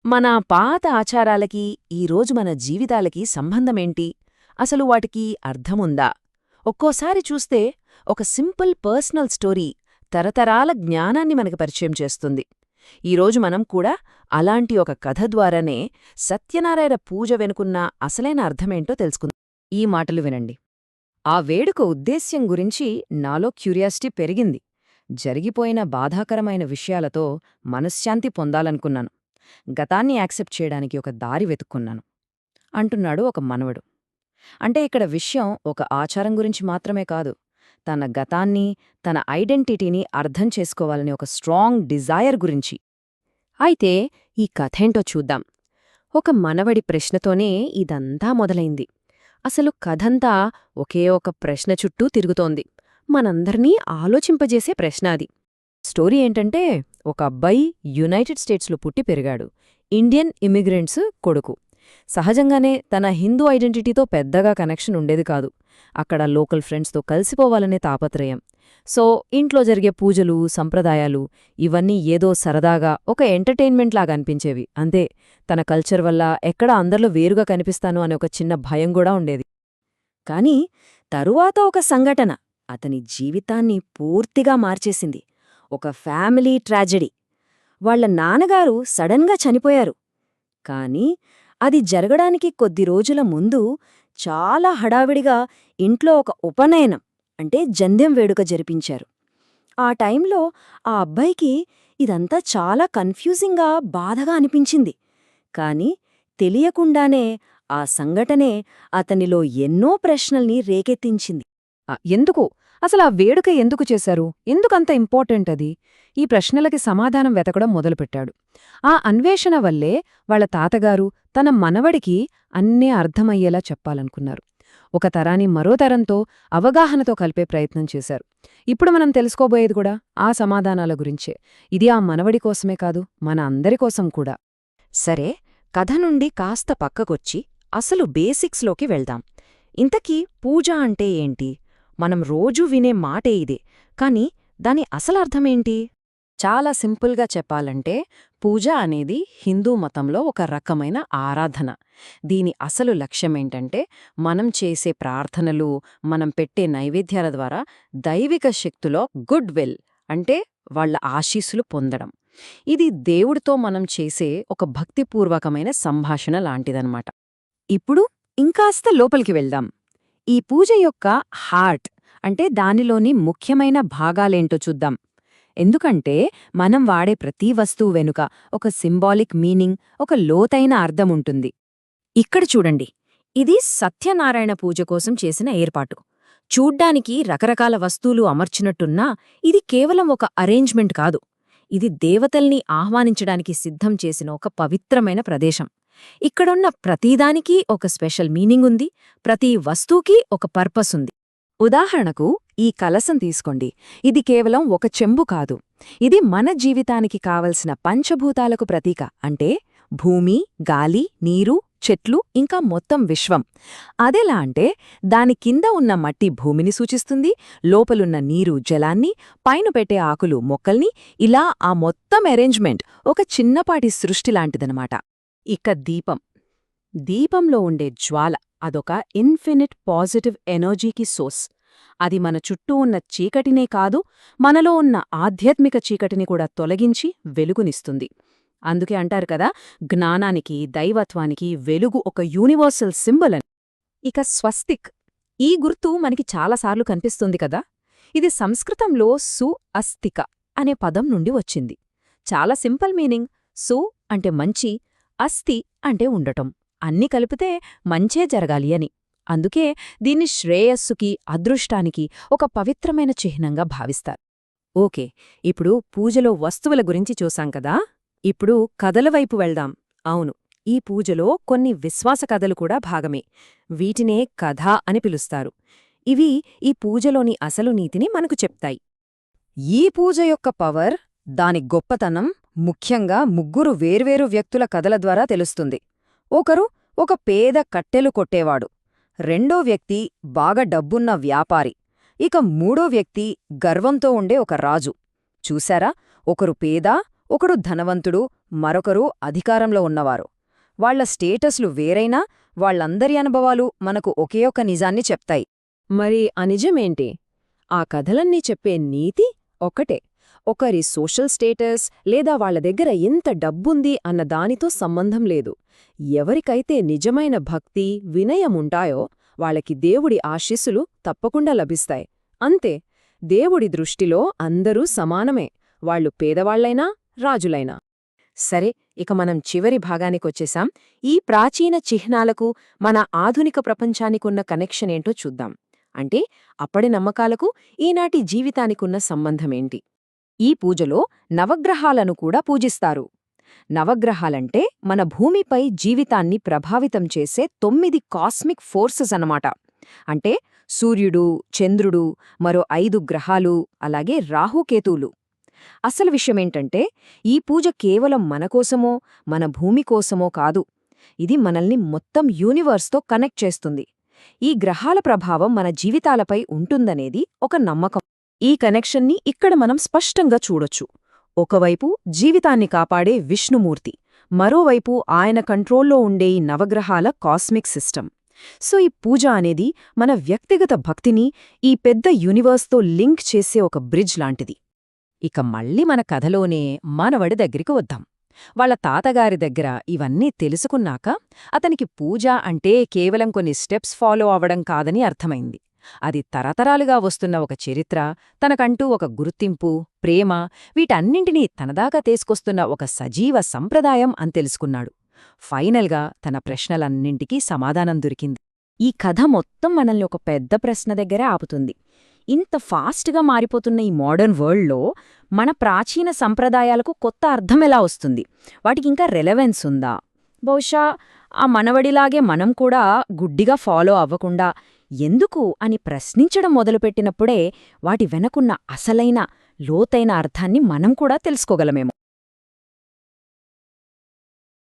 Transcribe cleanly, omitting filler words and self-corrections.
మన పాత ఆచారాలకి, ఈరోజు మన జీవితాలకి సంబంధమేంటి? అసలు వాటికి అర్థముందా? ఒక్కోసారి చూస్తే ఒక సింపుల్ పర్సనల్ స్టోరీ తరతరాల జ్ఞానాన్ని మనకు పరిచయం చేస్తుంది. ఈరోజు మనం కూడా అలాంటి ఒక కథ ద్వారానే సత్యనారాయణ పూజ వెనుకున్న అసలైన అర్థమేంటో తెలుసుకుందాం. ఈ మాటలు వినండి. ఆ వేడుక ఉద్దేశ్యం గురించి నాలో క్యూరియాసిటీ పెరిగింది. జరిగిపోయిన బాధాకరమైన విషయాలతో మనశ్శాంతి పొందాలనుకున్నాను. గతాన్ని యాక్సెప్ట్ చేయడానికి ఒక దారి వెతుక్కున్నాను అంటున్నాడు ఒక మనవడు. అంటే ఇక్కడ విషయం ఒక ఆచారం గురించి మాత్రమే కాదు, తన గతాన్ని, తన ఐడెంటిటీని అర్థం చేసుకోవాలనే ఒక స్ట్రాంగ్ డిజైర్ గురించి. అయితే ఈ కథేంటో చూద్దాం. ఒక మనవడి ప్రశ్నతోనే ఇదంతా మొదలైంది. అసలు కథంతా ఒకే ఒక ప్రశ్న చుట్టూ తిరుగుతోంది. మనందర్నీ ఆలోచింపజేసే ప్రశ్న అది. స్టోరీ ఏంటంటే, ఒక అబ్బాయి యునైటెడ్ స్టేట్స్లో పుట్టి పెరిగాడు. ఇండియన్ ఇమిగ్రెంట్స్ కొడుకు. సహజంగానే తన హిందూ ఐడెంటిటీతో పెద్దగా కనెక్షన్ ఉండేది కాదు. అక్కడ లోకల్ ఫ్రెండ్స్తో కలిసిపోవాలనే తాపత్రయం. సో ఇంట్లో జరిగే పూజలు, సంప్రదాయాలు ఇవన్నీ ఏదో సరదాగా ఒక ఎంటర్టైన్మెంట్ లాగా అనిపించేవి అంతే. తన కల్చర్ వల్ల ఎక్కడ అందరిలో వేరుగా కనిపిస్తాను అనే ఒక చిన్న భయం కూడా ఉండేది. కాని తరువాత ఒక సంఘటన అతని జీవితాన్ని పూర్తిగా మార్చేసింది. ఒక ఫ్యామిలీ ట్రాజెడీ. వాళ్ల నాన్నగారు సడన్గా చనిపోయారు. కాని అది జరగడానికి కొద్ది రోజుల ముందు చాలా హడావిడిగా ఇంట్లో ఒక ఉపనయనం అంటే జంధ్యం వేడుక జరిపించారు. ఆ టైంలో ఆ అబ్బాయికి ఇదంతా చాలా కన్ఫ్యూజింగ్గా, బాధగా అనిపించింది. కాని తెలియకుండానే ఆ సంఘటనే అతనిలో ఎన్నో ప్రశ్నల్ని రేకెత్తించింది. ఎందుకు అసలు ఆ వేడుక ఎందుకు చేశారు? ఎందుకంత ఇంపార్టెంట్ అది? ఈ ప్రశ్నలకి సమాధానం వెతకడం మొదలుపెట్టాడు. ఆ అన్వేషణ వల్లే వాళ్ల తాతగారు తన మనవడికి అన్నీ అర్థమయ్యేలా చెప్పాలనుకున్నారు. ఒక తరాన్ని మరో తరంతో అవగాహనతో కలిపే ప్రయత్నం చేశారు. ఇప్పుడు మనం తెలుసుకోబోయేది కూడా ఆ సమాధానాల గురించే. ఇది ఆ మనవడి కోసమే కాదు, మన అందరి కోసం కూడా. సరే, కథ నుండి కాస్త పక్కకొచ్చి అసలు బేసిక్స్లోకి వెళ్దాం. ఇంతకీ పూజ అంటే ఏంటి? మనం రోజూ వినే మాటే ఇదే, కాని దాని అసలర్థమేంటి? చాలా సింపుల్గా చెప్పాలంటే, పూజ అనేది హిందూ మతంలో ఒక రకమైన ఆరాధన. దీని అసలు లక్ష్యమేంటంటే, మనం చేసే ప్రార్థనలు, మనం పెట్టే నైవేద్యాల ద్వారా దైవిక శక్తిలో గుడ్ విల్ అంటే వాళ్ల ఆశీస్సులు పొందడం. ఇది దేవుడితో మనం చేసే ఒక భక్తిపూర్వకమైన సంభాషణ లాంటిదన్నమాట. ఇప్పుడు ఇంకాస్త లోపలికి వెళ్దాం. ఈ పూజ యొక్క హార్ట్ అంటే దానిలోని ముఖ్యమైన భాగాలేంటో చూద్దాం. ఎందుకంటే మనం వాడే ప్రతి వస్తువు వెనుక ఒక సింబాలిక్ మీనింగ్, ఒక లోతైన అర్థముంటుంది. ఇక్కడ చూడండి, ఇది సత్యనారాయణ పూజ కోసం చేసిన ఏర్పాటు. చూడ్డానికి రకరకాల వస్తువులు అమర్చినట్టున్నా ఇది కేవలం ఒక అరేంజ్మెంట్ కాదు. ఇది దేవతల్ని ఆహ్వానించడానికి సిద్ధం చేసిన ఒక పవిత్రమైన ప్రదేశం. ఇక్కడున్న ప్రతిదానికీ ఒక స్పెషల్ మీనింగ్ ఉంది, ప్రతి వస్తువుకీ ఒక పర్పస్ ఉంది. ఉదాహరణకు ఈ కలసం తీసుకోండి. ఇది కేవలం ఒక చెంబు కాదు. ఇది మన జీవితానికి కావలసిన పంచభూతాలకు ప్రతీక. అంటే భూమి, గాలి, నీరు, చెట్లు ఇంకా మొత్తం విశ్వం. అదెలా అంటే దాని కింద ఉన్న మట్టి భూమిని సూచిస్తుంది, లోపలున్న నీరు జలాన్ని, పైన పెట్టే ఆకులు మొక్కల్ని. ఇలా ఆ మొత్తం అరేంజ్మెంట్ ఒక చిన్నపాటి సృష్టిలాంటిదనమాట. ఇక దీపం. దీపంలో ఉండే జ్వాల అదొక ఇన్ఫినిట్ పాజిటివ్ ఎనర్జీకి సోర్స్. అది మన చుట్టూ ఉన్న చీకటినే కాదు, మనలో ఉన్న ఆధ్యాత్మిక చీకటిని కూడా తొలగించి వెలుగునిస్తుంది. అందుకే అంటారు కదా, జ్ఞానానికి, దైవత్వానికి వెలుగు ఒక యూనివర్సల్ సింబల్ అని. ఇక స్వస్తిక్. ఈ గుర్తు మనకి చాలాసార్లు కనిపిస్తుంది కదా. ఇది సంస్కృతంలో సు అస్తిక అనే పదం నుండి వచ్చింది. చాలా సింపుల్ మీనింగ్. సు అంటే మంచి, అస్థి అంటే ఉండటం. అన్నీ కలిపితే మంచే జరగాలి అని. అందుకే దీన్ని శ్రేయస్సుకి, అదృష్టానికి ఒక పవిత్రమైన చిహ్నంగా భావిస్తారు. ఓకే, ఇప్పుడు పూజలో వస్తువుల గురించి చూసాం కదా. ఇప్పుడు కథల వైపు వెళ్దాం. అవును, ఈ పూజలో కొన్ని విశ్వాస కథలు కూడా భాగమే. వీటినే కథ అని పిలుస్తారు. ఇవి ఈ పూజలోని అసలు నీతిని మనకు చెప్తాయి. ఈ పూజ యొక్క పవర్, దాని గొప్పతనం ముఖ్యంగా ముగ్గురు వేర్వేరు వ్యక్తుల కథల ద్వారా తెలుస్తుంది. ఒకరు ఒక పేద కట్టెలు కొట్టేవాడు, రెండో వ్యక్తి బాగా డబ్బున్న వ్యాపారి, ఇక మూడో వ్యక్తి గర్వంతో ఉండే ఒక రాజు. చూశారా, ఒకరు పేద, ఒకడు ధనవంతుడు, మరొకరు అధికారంలో ఉన్నవారు. వాళ్ల స్టేటస్లు వేరైనా వాళ్లందరి అనుభవాలు మనకు ఒకే ఒక నిజాన్ని చెప్తాయి. మరి ఆ నిజమేంటి? ఆ కథలన్నీ చెప్పే నీతి ఒక్కటే. ఒకరి సోషల్ స్టేటస్ లేదా వాళ్ల దగ్గర ఎంత డబ్బుంది అన్న దానితో సంబంధం లేదు. ఎవరికైతే నిజమైన భక్తి, వినయముంటాయో వాళ్ళకి దేవుడి ఆశీస్సులు తప్పకుండా లభిస్తాయి. అంతే. దేవుడి దృష్టిలో అందరూ సమానమే, వాళ్ళు పేదవాళ్లైనా రాజులైనా. సరే, ఇక మనం చివరి భాగానికొచ్చేశాం. ఈ ప్రాచీన చిహ్నాలకు మన ఆధునిక ప్రపంచానికున్న కనెక్షన్ ఏంటో చూద్దాం. అంటే అప్పటి నమ్మకాలకు ఈనాటి జీవితానికున్న సంబంధమేంటి? ఈ పూజలో నవగ్రహాలను కూడా పూజిస్తారు. నవగ్రహాలంటే మన భూమిపై జీవితాన్ని ప్రభావితం చేసే 9 కాస్మిక్ ఫోర్సెస్ అన్నమాట. అంటే సూర్యుడు, చంద్రుడు, మరో 5 గ్రహాలు, అలాగే రాహుకేతువులు. అసలు విషయమేంటంటే ఈ పూజ కేవలం మనకోసమో, మన భూమి కోసమో కాదు. ఇది మనల్ని మొత్తం యూనివర్స్తో కనెక్ట్ చేస్తుంది. ఈ గ్రహాల ప్రభావం మన జీవితాలపై ఉంటుందనేది ఒక నమ్మకం. ఈ కనెక్షన్ని ఇక్కడ మనం స్పష్టంగా చూడొచ్చు. ఒకవైపు జీవితాన్ని కాపాడే విష్ణుమూర్తి, మరోవైపు ఆయన కంట్రోల్లో ఉండే ఈ నవగ్రహాల కాస్మిక్ సిస్టమ్. సో ఈ పూజ అనేది మన వ్యక్తిగత భక్తిని ఈ పెద్ద యూనివర్స్తో లింక్ చేసే ఒక బ్రిడ్జ్ లాంటిది. ఇక మళ్ళీ మన కథలోనే మానవుడి దగ్గరికి వద్దాం. వాళ్ళ తాతగారి దగ్గర ఇవన్నీ తెలుసుకున్నాక అతనికి పూజ అంటే కేవలం కొన్ని స్టెప్స్ ఫాలో అవ్వడం కాదని అర్థమైంది. అది తరతరాలుగా వస్తున్న ఒక చరిత్ర, తనకంటూ ఒక గుర్తింపు, ప్రేమ, వీటన్నింటినీ తనదాకా తీసుకొస్తున్న ఒక సజీవ సంప్రదాయం అని తెలుసుకున్నాడు. ఫైనల్గా తన ప్రశ్నలన్నింటికీ సమాధానం దొరికింది. ఈ కథ మొత్తం మనల్ని ఒక పెద్ద ప్రశ్న దగ్గరే ఆపుతుంది. ఇంత ఫాస్ట్గా మారిపోతున్న ఈ మోడర్న్ వరల్డ్లో మన ప్రాచీన సంప్రదాయాలకు కొత్త అర్థం ఎలా వస్తుంది? వాటికింకా రెలెవెన్స్ ఉందా? బహుశా ఆ మనవడిలాగే మనం కూడా గుడ్డిగా ఫాలో అవ్వకుండా ఎందుకు అని ప్రశ్నించడం మొదలుపెట్టినప్పుడే వాటి వెనకున్న అసలైన, లోతైన అర్థాన్ని మనం కూడా తెలుసుకోగలమేమో.